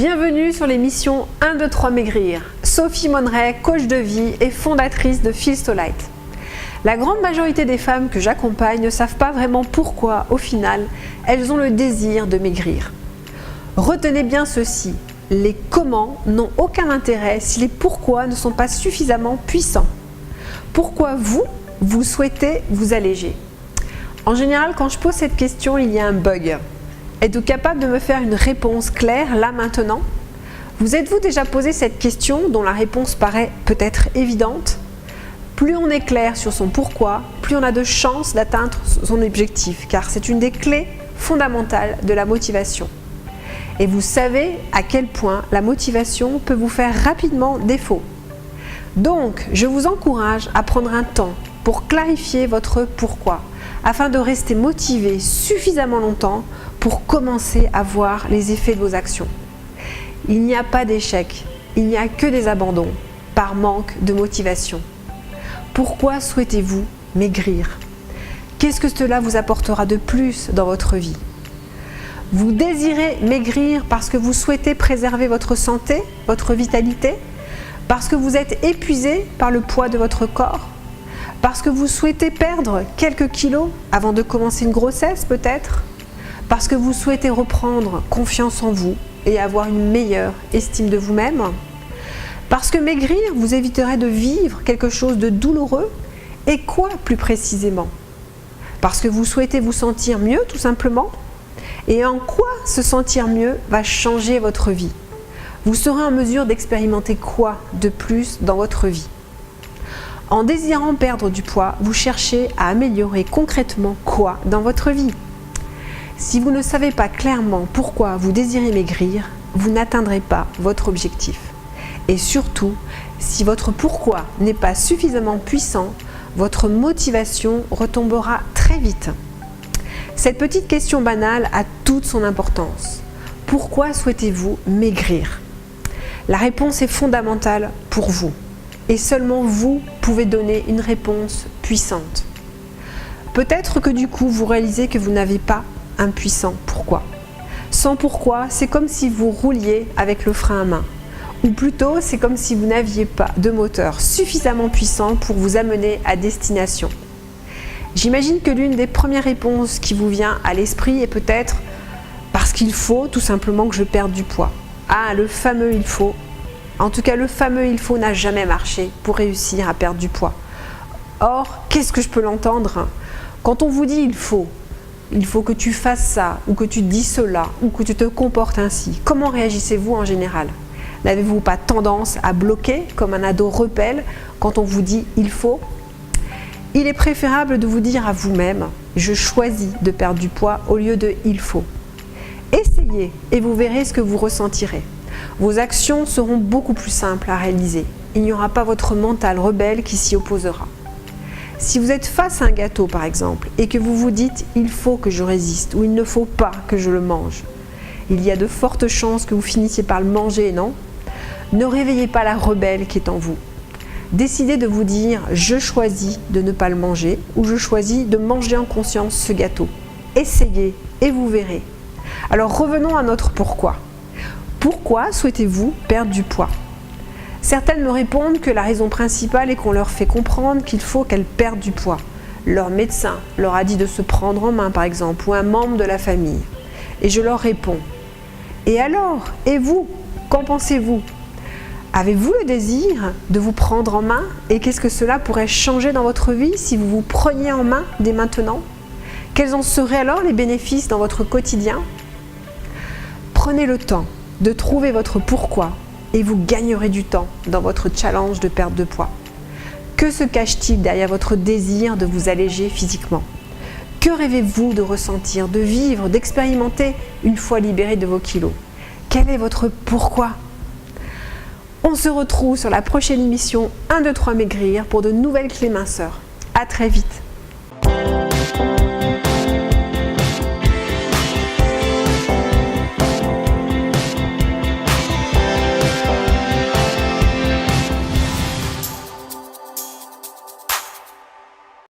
Bienvenue sur l'émission 1, 2, 3 Maigrir. Sophie Monneret, coach de vie et fondatrice de Feels to Light. La grande majorité des femmes que j'accompagne ne savent pas vraiment pourquoi, au final, elles ont le désir de maigrir. Retenez bien ceci, les comment n'ont aucun intérêt si les pourquoi ne sont pas suffisamment puissants. Pourquoi vous souhaitez vous alléger? En général, quand je pose cette question, il y a un bug. Êtes-vous capable de me faire une réponse claire là maintenant? Vous êtes-vous déjà posé cette question dont la réponse paraît peut-être évidente? Plus on est clair sur son pourquoi, plus on a de chances d'atteindre son objectif, car c'est une des clés fondamentales de la motivation. Et vous savez à quel point la motivation peut vous faire rapidement défaut. Donc, je vous encourage à prendre un temps pour clarifier votre pourquoi, afin de rester motivé suffisamment longtemps pour commencer à voir les effets de vos actions. Il n'y a pas d'échec, il n'y a que des abandons par manque de motivation. Pourquoi souhaitez-vous maigrir? Qu'est-ce que cela vous apportera de plus dans votre vie? Vous désirez maigrir parce que vous souhaitez préserver votre santé, votre vitalité? Parce que vous êtes épuisé par le poids de votre corps? Parce que vous souhaitez perdre quelques kilos avant de commencer une grossesse peut-être? Parce que vous souhaitez reprendre confiance en vous et avoir une meilleure estime de vous-même? Parce que maigrir vous éviterait de vivre quelque chose de douloureux? Et quoi plus précisément? Parce que vous souhaitez vous sentir mieux tout simplement? Et en quoi se sentir mieux va changer votre vie? Vous serez en mesure d'expérimenter quoi de plus dans votre vie? En désirant perdre du poids, vous cherchez à améliorer concrètement quoi dans votre vie? Si vous ne savez pas clairement pourquoi vous désirez maigrir, vous n'atteindrez pas votre objectif. Et surtout, si votre pourquoi n'est pas suffisamment puissant, votre motivation retombera très vite. Cette petite question banale a toute son importance. Pourquoi souhaitez-vous maigrir? La réponse est fondamentale pour vous. Et seulement vous pouvez donner une réponse puissante. Peut-être que du coup, vous réalisez que vous n'avez pas un puissant pourquoi. Sans pourquoi, c'est comme si vous rouliez avec le frein à main. Ou plutôt, c'est comme si vous n'aviez pas de moteur suffisamment puissant pour vous amener à destination. J'imagine que l'une des premières réponses qui vous vient à l'esprit est peut-être parce qu'il faut tout simplement que je perde du poids. Ah, le fameux il faut. En tout cas, le fameux il faut n'a jamais marché pour réussir à perdre du poids. Or, qu'est-ce que je peux l'entendre? Quand on vous dit il faut que tu fasses ça, ou que tu dis cela, ou que tu te comportes ainsi, comment réagissez-vous en général? N'avez-vous pas tendance à bloquer comme un ado rebelle quand on vous dit il faut? Il est préférable de vous dire à vous-même je choisis de perdre du poids au lieu de il faut. Essayez et vous verrez ce que vous ressentirez. Vos actions seront beaucoup plus simples à réaliser. Il n'y aura pas votre mental rebelle qui s'y opposera. Si vous êtes face à un gâteau par exemple et que vous vous dites « il faut que je résiste » ou « il ne faut pas que je le mange », il y a de fortes chances que vous finissiez par le manger, non? Ne réveillez pas la rebelle qui est en vous. Décidez de vous dire « je choisis de ne pas le manger » ou « je choisis de manger en conscience ce gâteau ». Essayez et vous verrez. Alors revenons à notre pourquoi. Pourquoi souhaitez-vous perdre du poids? Certaines me répondent que la raison principale est qu'on leur fait comprendre qu'il faut qu'elles perdent du poids. Leur médecin leur a dit de se prendre en main par exemple, ou un membre de la famille. Et je leur réponds, et alors? Et vous? Qu'en pensez-vous? Avez-vous le désir de vous prendre en main? Et qu'est-ce que cela pourrait changer dans votre vie si vous vous preniez en main dès maintenant? Quels en seraient alors les bénéfices dans votre quotidien? Prenez le temps de trouver votre pourquoi et vous gagnerez du temps dans votre challenge de perte de poids. Que se cache-t-il derrière votre désir de vous alléger physiquement? Que rêvez-vous de ressentir, de vivre, d'expérimenter une fois libéré de vos kilos? Quel est votre pourquoi? On se retrouve sur la prochaine émission 1, 2, 3 Maigrir pour de nouvelles clés minceurs. À très vite!